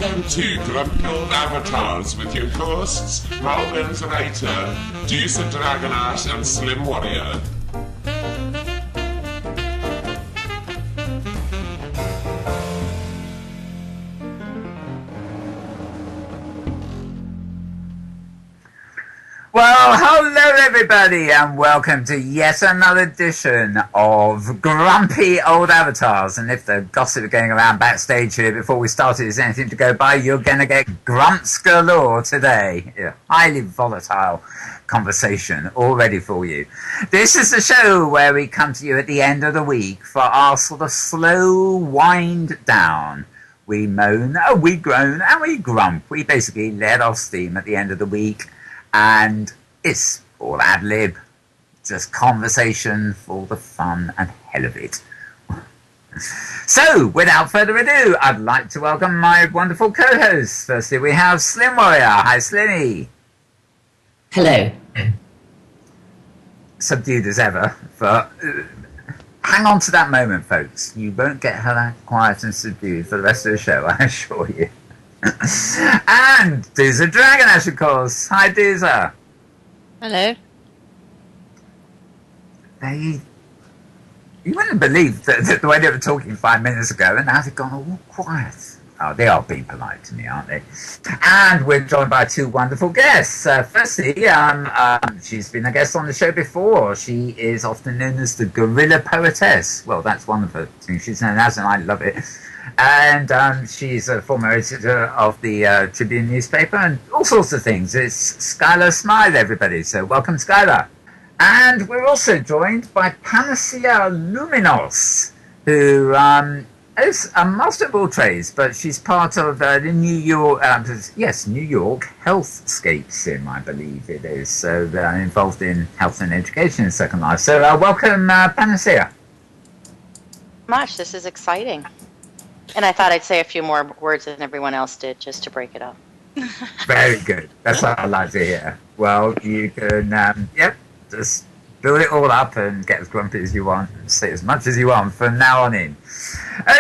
Welcome to Grumpy Old Avatars with your hosts, Malvin Zerator, Deuce and Dragonash, and Slim Warrior. Well, hello everybody and welcome to yet another edition of Grumpy Old Avatars. And if the gossip going around backstage here before we started is anything to go by, you're going to get grumps galore today. Yeah, highly volatile conversation all ready for you. This is the show where we come to you at the end of the week for our sort of slow wind down. We moan, we groan, and we grump. We basically let off steam at the end of the week. And it's all ad-lib, just conversation for the fun and hell of it. So, without further ado, I'd like to welcome my wonderful co-hosts. Firstly, we have Slim Warrior. Hi, Slimmy. Hello. Subdued as ever, but hang on to that moment, folks. You won't get her that quiet and subdued for the rest of the show, I assure you. And Doozer Dragonash, of course. Hi, Doozer. Hello. You wouldn't believe the way they were talking 5 minutes ago, and now they've gone all quiet. Oh, they are being polite to me, aren't they? And we're joined by two wonderful guests. Firstly, she's been a guest on the show before. She is often known as the Gorilla Poetess. Well, that's one of the things she's known as, and I love it. And she's a former editor of the Tribune newspaper and all sorts of things. It's Skylar Smythe, everybody. So welcome, Skylar. And we're also joined by Panacea Luminos, who is a master of all trades, but she's part of the New York Healthscape Sim, I believe it is. So they're involved in health and education in Second Life. So welcome, Panacea. Much. This is exciting. And I thought I'd say a few more words than everyone else did, just to break it up. Very good. That's what I like to hear. Well, you can, just build it all up and get as grumpy as you want, and say as much as you want from now on in.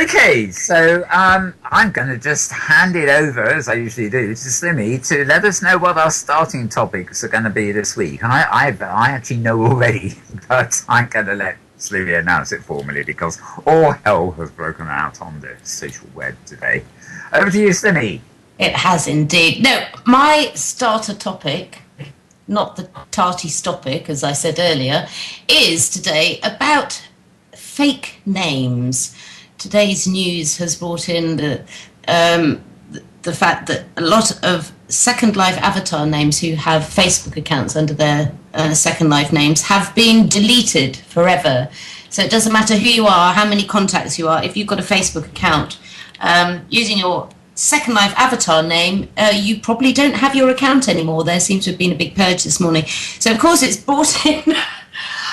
Okay, so I'm going to just hand it over, as I usually do, to Slimmy to let us know what our starting topics are going to be this week. I actually know already, but I'm going to let Slimmy announce it formally because all hell has broken out on the social web today. Over to you, Slimmy. It has indeed. No, my starter topic, not the tarty stopic, as I said earlier, is today about fake names. Today's news has brought in the fact that a lot of Second Life avatar names who have Facebook accounts under their Second Life names have been deleted forever. So it doesn't matter who you are, how many contacts you are, if you've got a Facebook account, using your Second Life avatar name, you probably don't have your account anymore. There seems to have been a big purge this morning. So, of course, it's brought in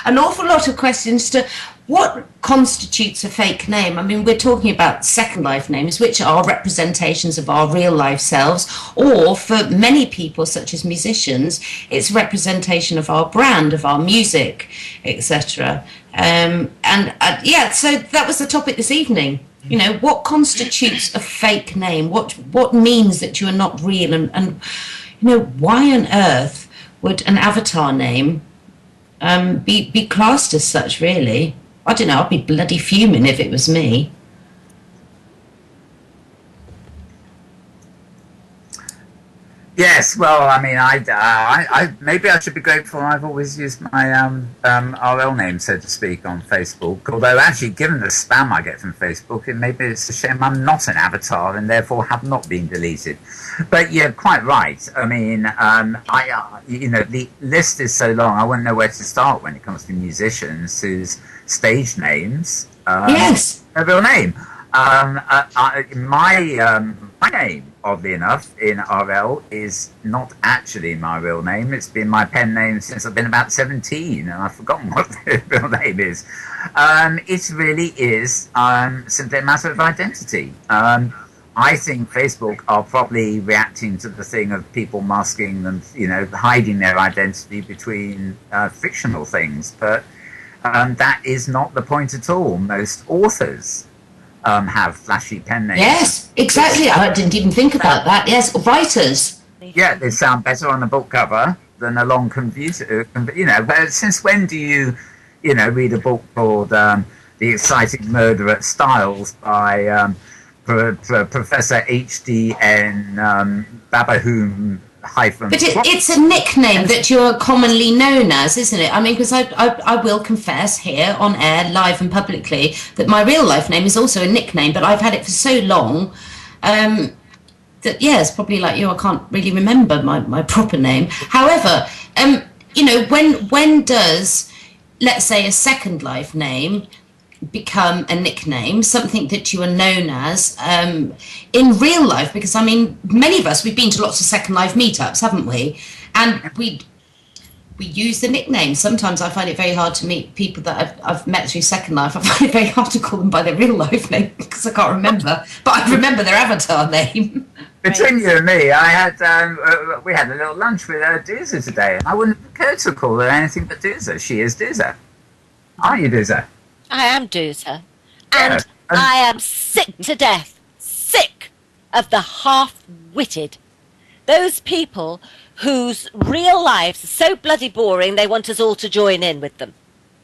an awful lot of questions to what constitutes a fake name. I mean, we're talking about Second Life names, which are representations of our real life selves, or for many people, such as musicians, it's representation of our brand, of our music, etc. So that was the topic this evening. You know, what constitutes a fake name? What means that you are not real? And you know, why on earth would an avatar name be classed as such, really? I don't know, I'd be bloody fuming if it was me. Yes, well, I mean, I maybe I should be grateful. I've always used my RL name, so to speak, on Facebook. Although, actually, given the spam I get from Facebook, maybe it's a shame I'm not an avatar and therefore have not been deleted. But you're quite right. I mean, the list is so long. I wouldn't know where to start when it comes to musicians whose stage names yes, a real name. My name, oddly enough, in RL is not actually my real name. It's been my pen name since I've been about 17, and I've forgotten what the real name is. It really is simply a matter of identity. I think Facebook are probably reacting to the thing of people masking them, hiding their identity between fictional things, but that is not the point at all. Most authors have flashy pen names. Yes, exactly. I didn't even think about that. Yes, writers. Yeah, they sound better on the book cover than a long computer. But since when do you read a book called The Exciting Murder at Styles by Professor H.D.N. Babahoom hyphen. But it's a nickname that you're commonly known as, isn't it? I mean, because I will confess here on air, live and publicly, that my real life name is also a nickname, but I've had it for so long that, yeah, it's probably like you, I can't really remember my proper name. However, when does, let's say, a second life name become a nickname, something that you are known as in real life? Because I mean, many of us, we've been to lots of Second Life meetups, haven't we? And we use the nickname. Sometimes I find it very hard to meet people that I've met through Second Life. I find it very hard to call them by their real life name because I can't remember, but I remember their avatar name. Between you and me, I had we had a little lunch with Dooza today, and I wouldn't have occurred to call her anything but Dooza. She is Dooza. Are you Dooza? I am Dooza. And I am sick to death, sick of the half-witted. Those people whose real lives are so bloody boring they want us all to join in with them.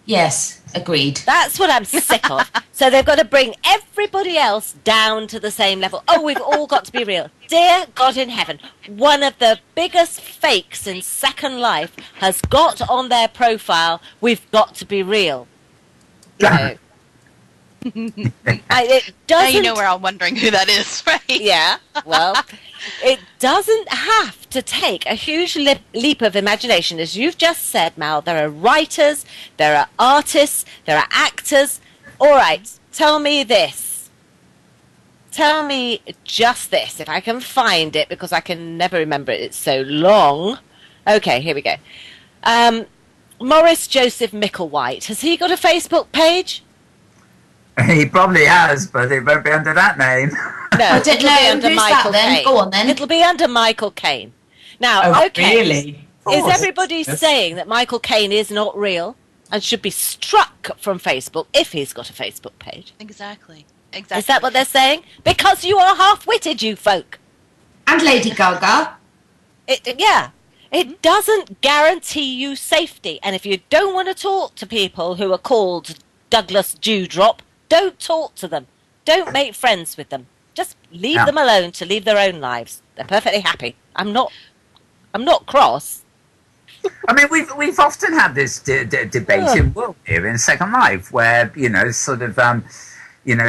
Yes, agreed. That's what I'm sick of. So they've got to bring everybody else down to the same level. Oh, we've all got to be real. Dear God in heaven, one of the biggest fakes in Second Life has got on their profile, we've got to be real. You know. It Now doesn't, you know we're all wondering who that is, right? yeah, well, it doesn't have to take a huge leap of imagination. As you've just said, Mal, there are writers, there are artists, there are actors. All right, tell me this. Tell me just this, if I can find it, because I can never remember it. It's so long. Okay, here we go. Morris Joseph Micklewhite. Has he got a Facebook page? He probably has, but it won't be under that name. No, I don't it'll know. be under Who's Michael that then? Caine. Go on then. It'll be under Michael Caine. Now, okay. Really? Is everybody saying that Michael Caine is not real and should be struck from Facebook if he's got a Facebook page? Exactly. Is that what they're saying? Because you are half-witted, you folk. And Lady Gaga. It doesn't guarantee you safety. And if you don't want to talk to people who are called Douglas Dewdrop, don't talk to them. Don't make friends with them. Just leave them alone to live their own lives. They're perfectly happy. I'm not cross. I mean, we've often had this debate in World here in Second Life, where it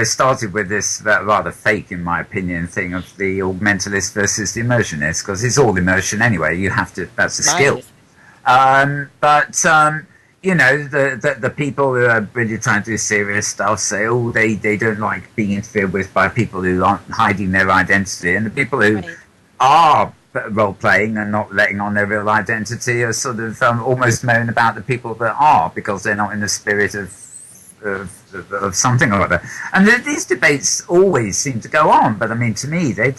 started with this rather fake, in my opinion, thing of the augmentalist versus the immersionist, because it's all immersion anyway. You have to. That's a skill. The people who are really trying to do serious stuff say, oh, they don't like being interfered with by people who aren't hiding their identity, and the people who are role-playing and not letting on their real identity are sort of almost moan about the people that are, because they're not in the spirit of something or other. And these debates always seem to go on, but I mean, to me, they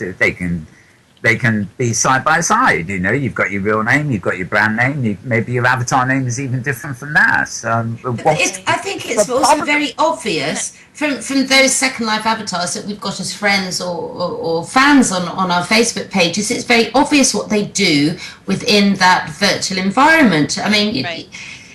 can be side by side. You've got your real name, you've got your brand name, maybe your avatar name is even different from that. I think it's also very obvious from those Second Life avatars that we've got as friends or fans on our Facebook pages. It's very obvious what they do within that virtual environment. I mean,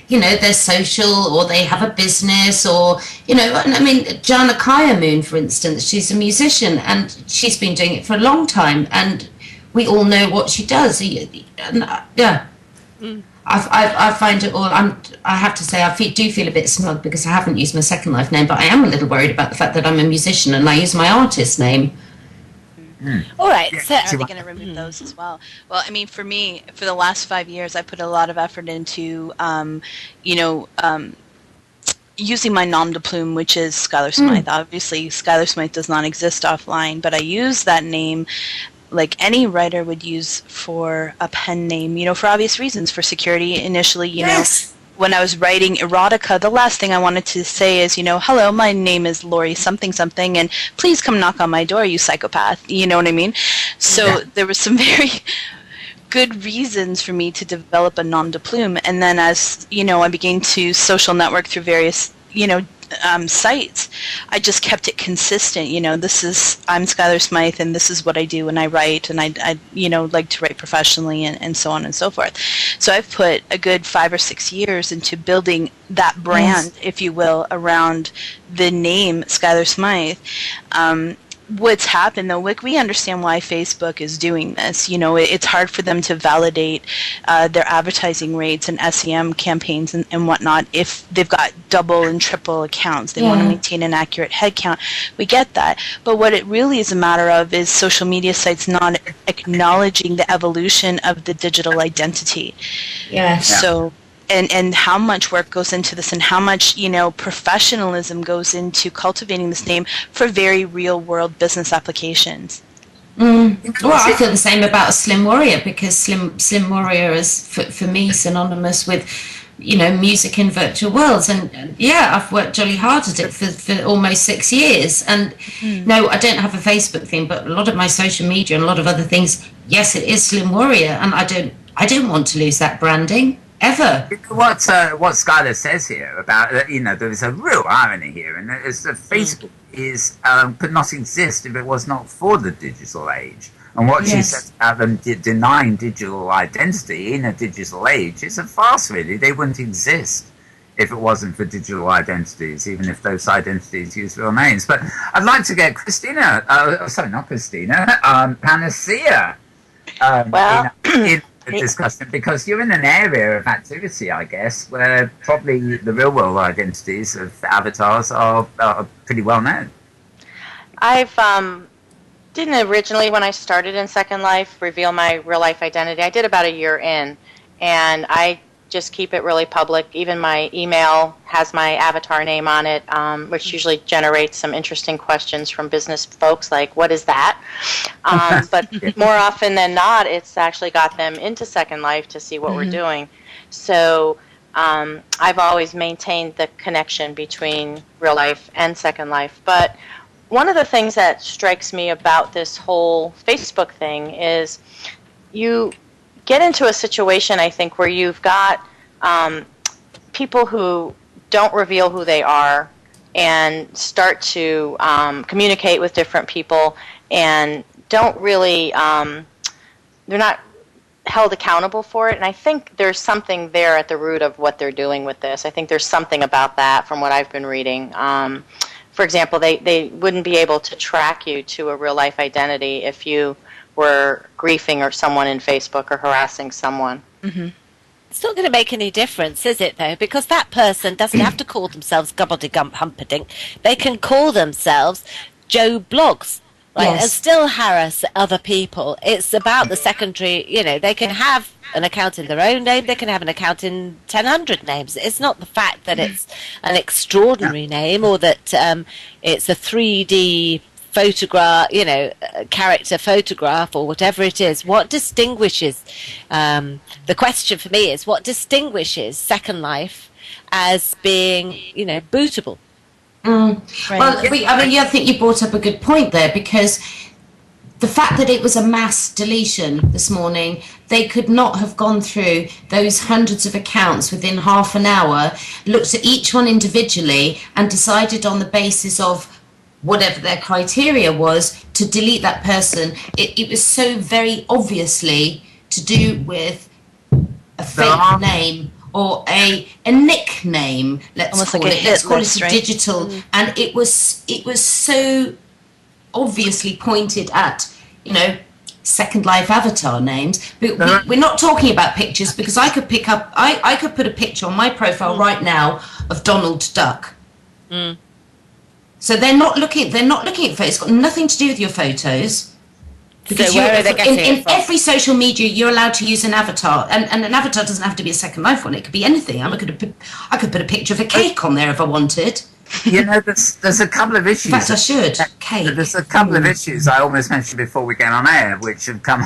they're social, or they have a business, or, I mean, Jana Kaya Moon, for instance, she's a musician and she's been doing it for a long time, and we all know what she does. I find it all, I have to say, I do feel a bit smug because I haven't used my Second Life name, but I am a little worried about the fact that I'm a musician and I use my artist name. All right. So, are they going to remove those as well? Well, I mean, for me, for the last 5 years, I put a lot of effort into, using my nom de plume, which is Skylar Smythe. Obviously, Skylar Smythe does not exist offline, but I use that name like any writer would use for a pen name, for obvious reasons, for security initially, know. When I was writing erotica, the last thing I wanted to say is, hello, my name is Lori something something, and please come knock on my door, you psychopath. You know what I mean? So there were some very good reasons for me to develop a nom de plume. And then as, I began to social network through various, sites. I just kept it consistent. I'm Skylar Smythe, and this is what I do, and I write, and I like to write professionally, and so on and so forth. So I've put a good 5 or 6 years into building that brand, if you will, around the name Skylar Smythe. What's happened, though, we understand why Facebook is doing this. It's hard for them to validate their advertising rates and SEM campaigns and whatnot if they've got double and triple accounts. They want to maintain an accurate head count. We get that. But what it really is a matter of is social media sites not acknowledging the evolution of the digital identity. So... And how much work goes into this, and how much professionalism goes into cultivating this name for very real world business applications. Well, I feel the same about Slim Warrior, because Slim Warrior is for me synonymous with music in virtual worlds, and I've worked jolly hard at it for almost 6 years. And no, I don't have a Facebook thing, but a lot of my social media and a lot of other things, yes, it is Slim Warrior, and I don't want to lose that branding. Ever. What Skylar says here about, there is a real irony here, and that is that Facebook could not exist if it was not for the digital age. And what she says about them denying digital identity in a digital age is a farce, really. They wouldn't exist if it wasn't for digital identities, even if those identities use real names. But I'd like to get Panacea in discussion, because you're in an area of activity, I guess, where probably the real world identities of avatars are pretty well known. I've didn't originally, when I started in Second Life, reveal my real life identity. I did about a year in, and I just keep it really public. Even my email has my avatar name on it, which usually generates some interesting questions from business folks like, what is that? But more often than not, it's actually got them into Second Life to see what we're doing. So I've always maintained the connection between real life and Second Life. But one of the things that strikes me about this whole Facebook thing is you get into a situation, I think, where you've got people who don't reveal who they are and start to communicate with different people and don't really, they're not held accountable for it. And I think there's something there at the root of what they're doing with this. I think there's something about that from what I've been reading. For example, they wouldn't be able to track you to a real life identity if you were griefing or someone in Facebook or harassing someone. It's not going to make any difference, is it, though? Because that person doesn't have to call themselves Gobbledygump Humperdinck. They can call themselves Joe Blogs, right, and still harass other people. It's about the secondary, they can have an account in their own name, they can have an account in 1,000 names. It's not the fact that it's an extraordinary name or that it's a 3D photograph, character photograph or whatever it is. What distinguishes, the question for me is, what distinguishes Second Life as being, bootable? Well, I think you brought up a good point there, because the fact that it was a mass deletion this morning, they could not have gone through those hundreds of accounts within half an hour, looked at each one individually and decided on the basis of whatever their criteria was to delete that person. It was so very obviously to do with a fake name or a nickname, let's call it a digital, and it was so obviously pointed at Second Life avatar names. But we're not talking about pictures, because I could I could put a picture on my profile right now of Donald Duck. So they're not looking at photos. It's got nothing to do with your photos. Because in every social media, you're allowed to use an avatar, and an avatar doesn't have to be a Second Life one. It could be anything. I could put a picture of a cake on there if I wanted. There's a couple of issues. In fact, I should. Cake. There's a couple of issues I almost mentioned before we get on air, which have come